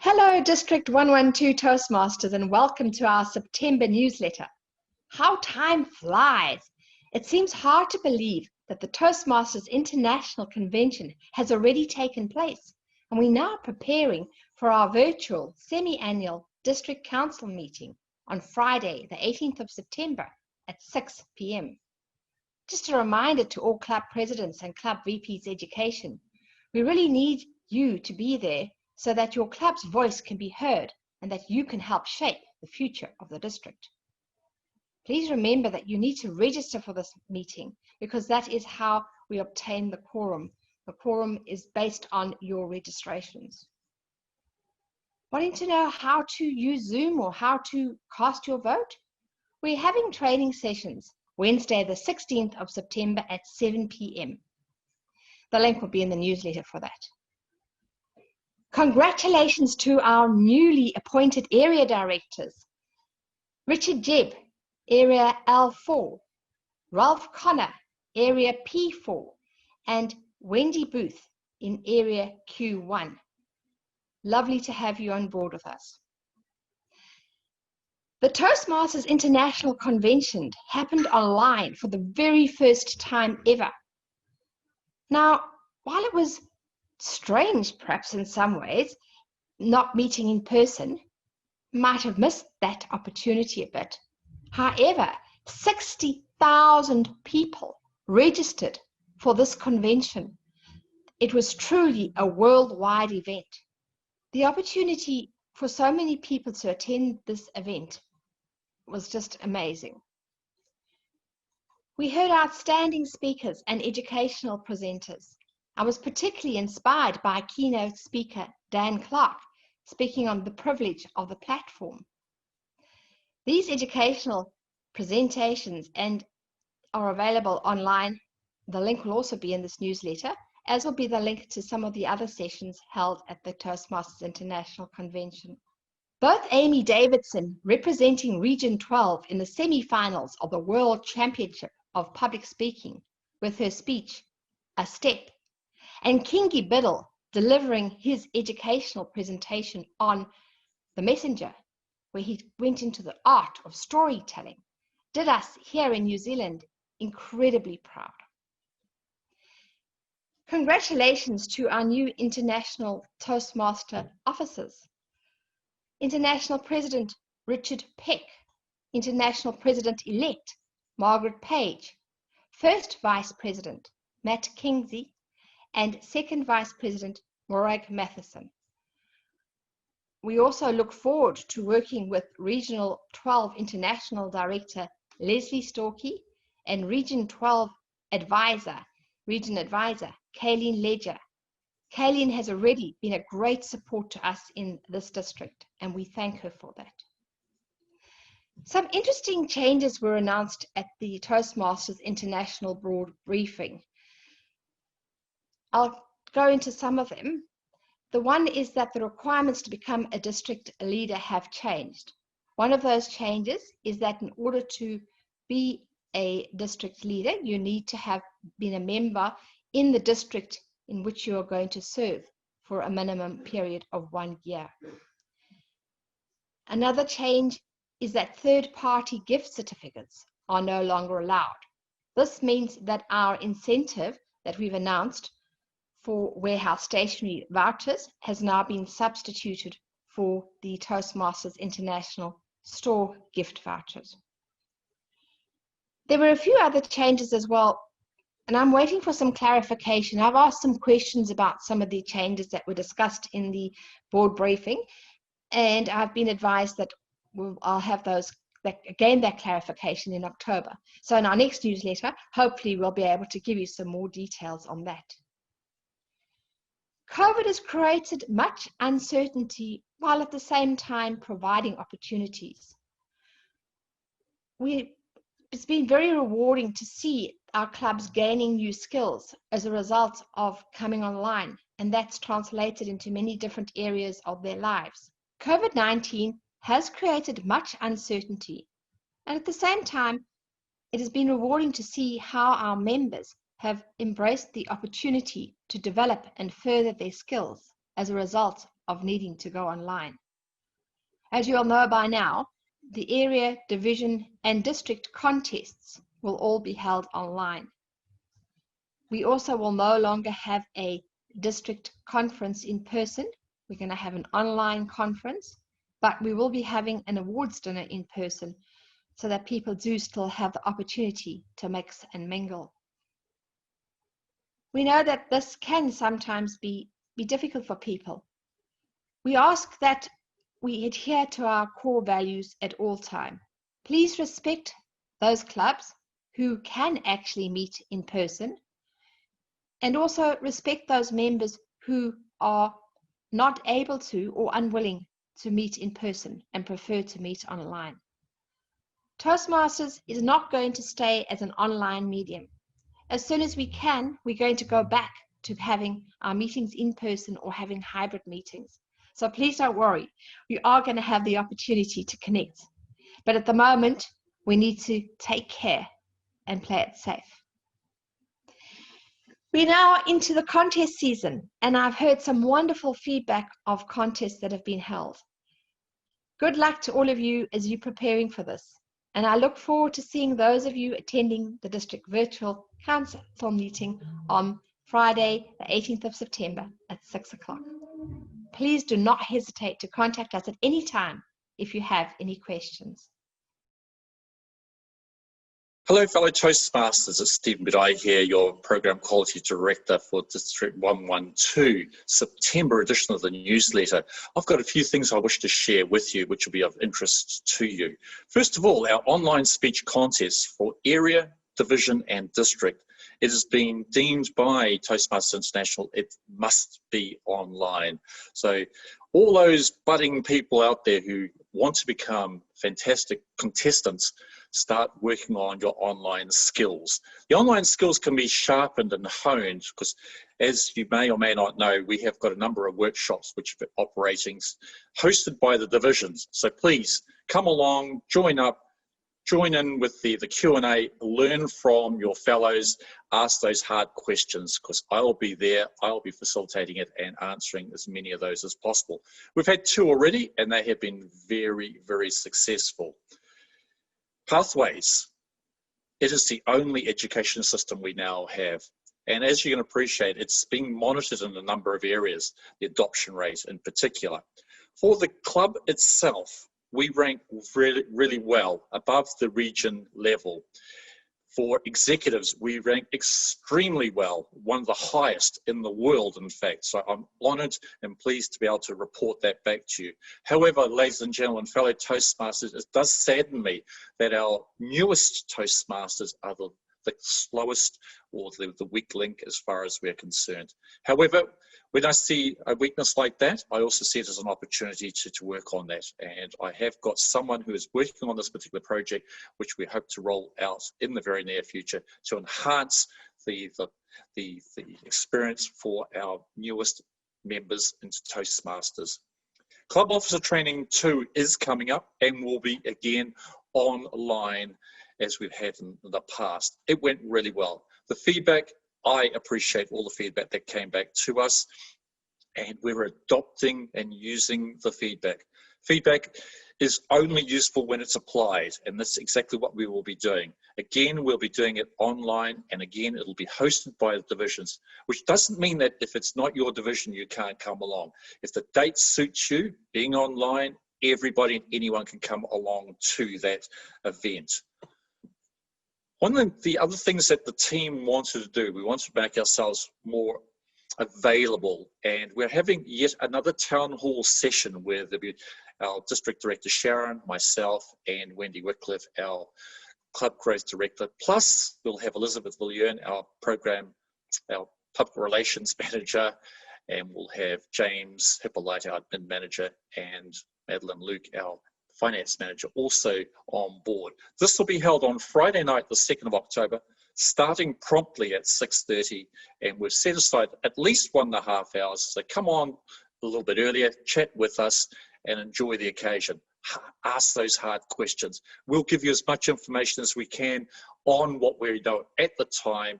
Hello, District 112 Toastmasters, and welcome to our September newsletter. How time flies! It seems hard to believe that the Toastmasters International Convention has already taken place, and we're now preparing for our virtual semi-annual District Council meeting on Friday, the 18th of September at 6 p.m. Just a reminder to all club presidents and club VPs education, we really need you to be there so that your club's voice can be heard and that you can help shape the future of the district. Please remember that you need to register for this meeting because that is how we obtain the quorum. The quorum is based on your registrations. Wanting to know how to use Zoom or how to cast your vote? We're having training sessions Wednesday the 16th of September at 7 p.m. The link will be in the newsletter for that. Congratulations to our newly appointed area directors. Richard Jebb, Area L4, Ralph Connor, Area P4, and Wendy Booth in Area Q1. Lovely to have you on board with us. The Toastmasters International Convention happened online for the very first time ever. Now, while it was strange, perhaps in some ways, not meeting in person, might have missed that opportunity a bit. However, 60,000 people registered for this convention. It was truly a worldwide event. The opportunity for so many people to attend this event was just amazing. We heard outstanding speakers and educational presenters. I was particularly inspired by keynote speaker Dan Clark speaking on the privilege of the platform. These educational presentations are available online. The link will also be in this newsletter, as will be the link to some of the other sessions held at the Toastmasters International Convention. Both Amy Davidson, representing Region 12 in the semi-finals of the World Championship of Public Speaking with her speech, A Step, and Kingi Biddle delivering his educational presentation on The Messenger, where he went into the art of storytelling, did us here in New Zealand incredibly proud. Congratulations to our new International Toastmaster officers. International President Richard Peck, International President-elect Margaret Page, First Vice President Matt Kingsley, and Second Vice President Morag Matheson. We also look forward to working with Regional 12 International Director Leslie Storkey and Region 12 Region Advisor Kayleen Ledger. Kayleen has already been a great support to us in this district, and we thank her for that. Some interesting changes were announced at the Toastmasters International Board briefing. I'll go into some of them. The one is that the requirements to become a district leader have changed. One of those changes is that in order to be a district leader, you need to have been a member in the district in which you are going to serve for a minimum period of 1 year. Another change is that third-party gift certificates are no longer allowed. This means that our incentive that we've announced for warehouse stationery vouchers has now been substituted for the Toastmasters International store gift vouchers. There were a few other changes as well, and I'm waiting for some clarification. I've asked some questions about some of the changes that were discussed in the board briefing, and I've been advised that I'll have that clarification in October. So in our next newsletter, hopefully we'll be able to give you some more details on that. COVID has created much uncertainty while at the same time providing opportunities. It's been very rewarding to see our clubs gaining new skills as a result of coming online, and that's translated into many different areas of their lives. COVID-19 has created much uncertainty, and at the same time, it has been rewarding to see how our members have embraced the opportunity to develop and further their skills as a result of needing to go online. As you all know by now, the area, division, and district contests will all be held online. We also will no longer have a district conference in person. We're going to have an online conference, but we will be having an awards dinner in person so that people do still have the opportunity to mix and mingle. We know that this can sometimes be difficult for people. We ask that we adhere to our core values at all time. Please respect those clubs who can actually meet in person, and also respect those members who are not able to or unwilling to meet in person and prefer to meet online. Toastmasters is not going to stay as an online medium. As soon as we can, we're going to go back to having our meetings in person or having hybrid meetings. So please don't worry, we are going to have the opportunity to connect. But at the moment, we need to take care and play it safe. We're now into the contest season, and I've heard some wonderful feedback of contests that have been held. Good luck to all of you as you're preparing for this, and I look forward to seeing those of you attending the District Virtual Council meeting on Friday, the 18th of September at 6 o'clock. Please do not hesitate to contact us at any time if you have any questions. Hello, fellow Toastmasters. It's Stephen Budai here, your Program Quality Director for District 112, September edition of the newsletter. I've got a few things I wish to share with you, which will be of interest to you. First of all, our online speech contest for area, division, and district. It has been deemed by Toastmasters International, it must be online. So all those budding people out there who want to become fantastic contestants, start working on your online skills. The online skills can be sharpened and honed because, as you may or may not know, we have got a number of workshops which are operating, hosted by the divisions. So please come along, join up, join in with the Q&A, learn from your fellows, ask those hard questions, because I'll be there, I'll be facilitating it and answering as many of those as possible. We've had 2 already, and they have been very, very successful. Pathways. It is the only education system we now have. And as you can appreciate, it's being monitored in a number of areas, the adoption rate in particular. For the club itself, we rank really, really well above the region level. For executives, we rank extremely well, one of the highest in the world, in fact. So I'm honoured and pleased to be able to report that back to you. However, ladies and gentlemen, fellow Toastmasters, it does sadden me that our newest Toastmasters are the slowest or the weak link as far as we're concerned. However, when I see a weakness like that, I also see it as an opportunity to work on that. And I have got someone who is working on this particular project, which we hope to roll out in the very near future to enhance the experience for our newest members into Toastmasters. Club Officer Training 2 is coming up and will be again online as we've had in the past. It went really well. The feedback, I appreciate all the feedback that came back to us, and we're adopting and using the feedback. Feedback is only useful when it's applied, and that's exactly what we will be doing. Again, we'll be doing it online, and again, it'll be hosted by the divisions, which doesn't mean that if it's not your division, you can't come along. If the date suits you, being online, everybody and anyone can come along to that event. One of the other things that the team wanted to do, we wanted to make ourselves more available, and we're having yet another town hall session where there'll be our District Director Sharon, myself, and Wendy Wickliffe, our Club Growth Director, plus we'll have Elizabeth Villiern, our Public Relations Manager, and we'll have James Hippolyte, our Admin Manager, and Madeline Luke, our Finance Manager, also on board. This will be held on Friday night, the 2nd of October, starting promptly at 6:30, and we've set aside at least 1.5 hours. So come on a little bit earlier, chat with us, and enjoy the occasion. Ask those hard questions. We'll give you as much information as we can on what we know at the time,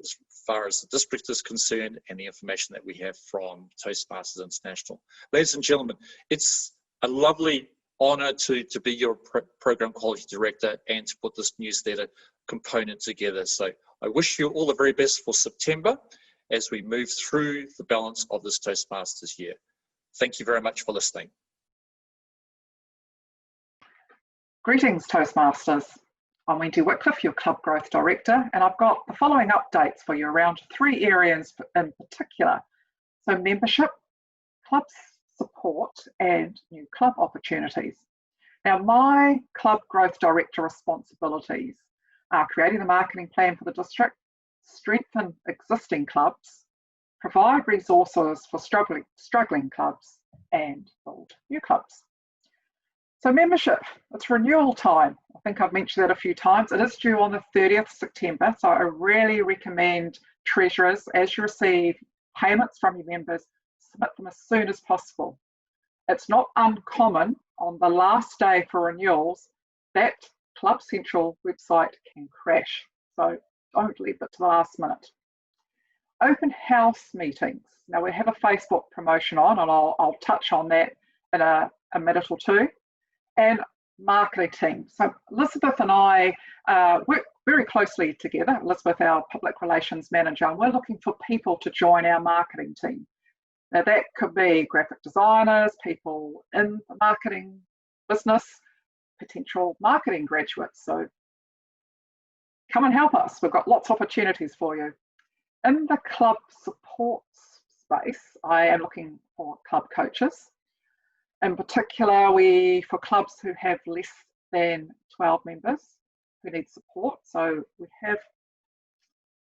as far as the district is concerned and the information that we have from Toastmasters International. Ladies and gentlemen, it's a lovely honour to be your program quality director and to put this newsletter component together. So I wish you all the very best for September as we move through the balance of this Toastmasters year. Thank you very much for listening. Greetings, Toastmasters. I'm Wendy Wickliffe, your Club Growth Director, and I've got the following updates for you around 3 areas in particular. So membership, club support, and new club opportunities. Now, my Club Growth Director responsibilities are creating the marketing plan for the district, strengthen existing clubs, provide resources for struggling clubs, and build new clubs. So membership, it's renewal time. I think I've mentioned that a few times. It is due on the 30th September, so I really recommend treasurers, as you receive payments from your members, submit them as soon as possible. It's not uncommon on the last day for renewals that Club Central website can crash, so don't leave it to the last minute. Open house meetings. Now we have a Facebook promotion on, and I'll touch on that in a minute or two. And marketing team. So Elizabeth and I work very closely together. Elizabeth, our public relations manager, and we're looking for people to join our marketing team. Now that could be graphic designers, people in the marketing business, potential marketing graduates. So come and help us. We've got lots of opportunities for you. In the club support space, I am looking for club coaches. In particular, for clubs who have less than 12 members who need support. So we have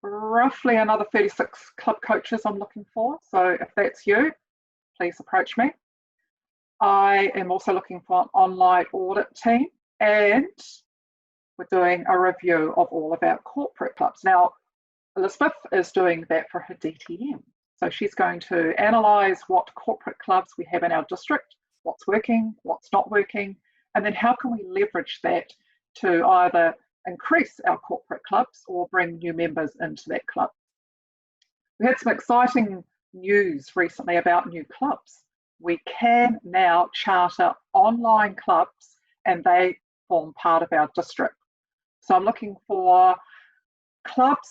roughly another 36 club coaches I'm looking for. So if that's you, please approach me. I am also looking for an online audit team, and we're doing a review of all of our corporate clubs. Now, Elizabeth is doing that for her DTM. So she's going to analyse what corporate clubs we have in our district, what's working, what's not working, and then how can we leverage that to either increase our corporate clubs or bring new members into that club. We had some exciting news recently about new clubs. We can now charter online clubs and they form part of our district. So I'm looking for clubs,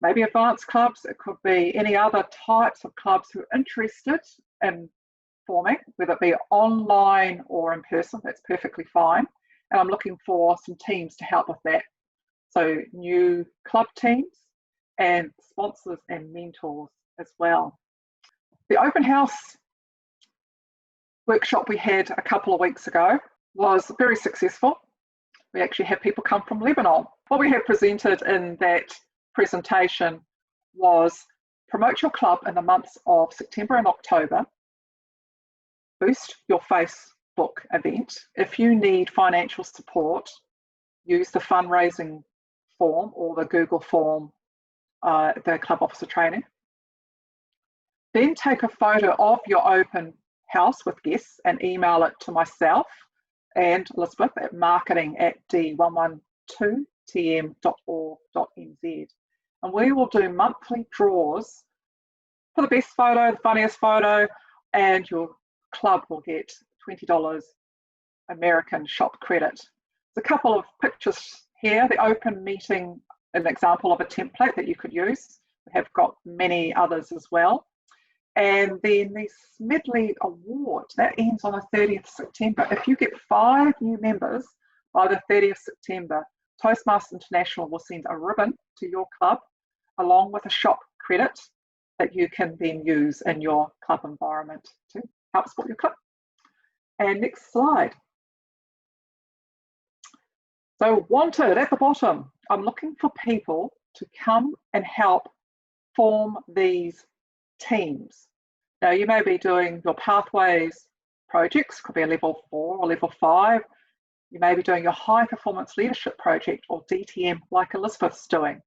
maybe advanced clubs, it could be any other types of clubs who are interested in forming, whether it be online or in person, that's perfectly fine. And I'm looking for some teams to help with that. So new club teams and sponsors and mentors as well. The open house workshop we had a couple of weeks ago was very successful. We actually had people come from Lebanon. What we had presented in that presentation was promote your club in the months of September and October, boost your Facebook event. If you need financial support, use the fundraising form or the Google form, the club officer training. Then take a photo of your open house with guests and email it to myself and Elizabeth at marketing@d112tm.org.nz. And we will do monthly draws for the best photo, the funniest photo, and your club will get $20 American shop credit. There's a couple of pictures here. The open meeting, an example of a template that you could use. We have got many others as well. And then the Smedley Award, that ends on the 30th September. If you get 5 new members by the 30th September, Toastmasters International will send a ribbon to your club along with a shop credit that you can then use in your club environment to help support your club. And next slide. So wanted at the bottom, I'm looking for people to come and help form these teams. Now you may be doing your pathways projects, could be a level 4 or level 5. You may be doing your high performance leadership project or DTM like Elizabeth's doing.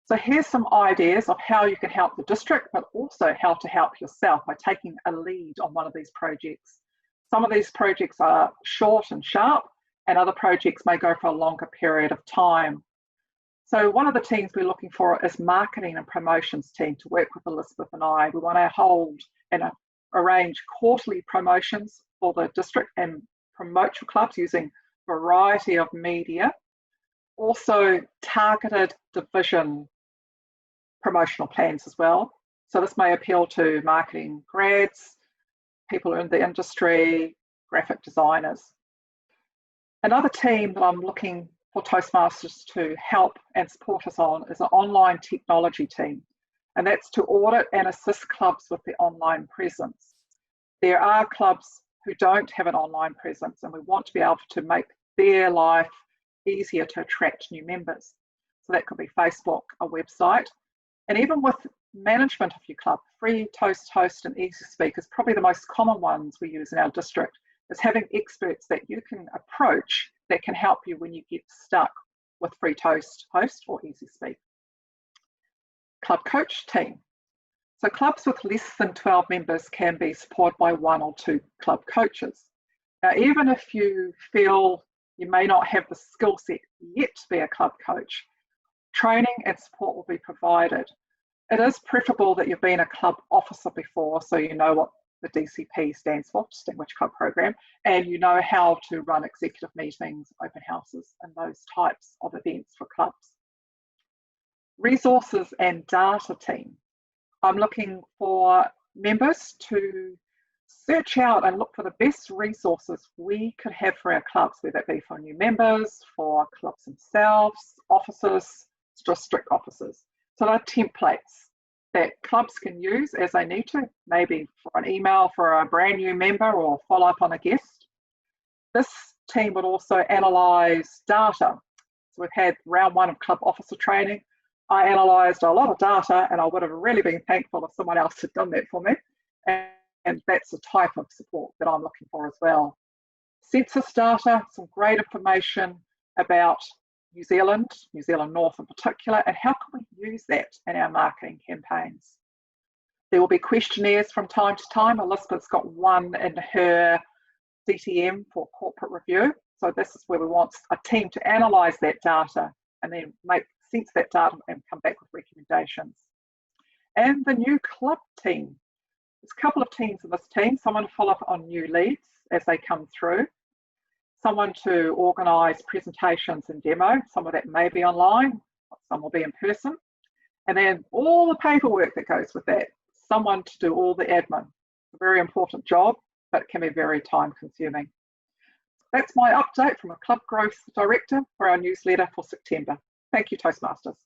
So here's some ideas of how you can help the district, but also how to help yourself by taking a lead on one of these projects. Some of these projects are short and sharp, and other projects may go for a longer period of time. So one of the teams we're looking for is marketing and promotions team to work with Elizabeth and I. We want to hold and arrange quarterly promotions for the district and promote your clubs using a variety of media. Also targeted division promotional plans as well. So this may appeal to marketing grads, people in the industry, graphic designers. Another team that I'm looking for Toastmasters to help and support us on is an online technology team, and that's to audit and assist clubs with the online presence. There are clubs who don't have an online presence, and we want to be able to make their life easier to attract new members. So that could be Facebook, a website, and even with management of your club, free Toast Host and Easy Speak is probably the most common ones we use in our district, is having experts that you can approach that can help you when you get stuck with free Toast Host or Easy Speak. Club coach team. So clubs with less than 12 members can be supported by 1 or 2 club coaches. Now, even if you feel you may not have the skill set yet to be a club coach, training and support will be provided. It is preferable that you've been a club officer before, so you know what the DCP stands for, Distinguished Club Program, and you know how to run executive meetings, open houses, and those types of events for clubs. Resources and data team. I'm looking for members to search out and look for the best resources we could have for our clubs, whether it be for new members, for clubs themselves, officers, district officers. So they're templates that clubs can use as they need to, maybe for an email for a brand new member or follow up on a guest. This team would also analyse data. So we've had round 1 of club officer training. I analysed a lot of data, and I would have really been thankful if someone else had done that for me. And that's the type of support that I'm looking for as well. Census data, some great information about New Zealand North in particular, and how can we use that in our marketing campaigns. There will be questionnaires from time to time. Elizabeth's got one in her DTM for corporate review. So this is where we want a team to analyse that data and then make sense of that data and come back with recommendations. And the new club team. There's a couple of teams in this team, someone to follow up on new leads as they come through, someone to organise presentations and demo. Some of that may be online, some will be in person. And then all the paperwork that goes with that, someone to do all the admin. It's a very important job, but it can be very time consuming. That's my update from a Club Growth Director for our newsletter for September. Thank you, Toastmasters.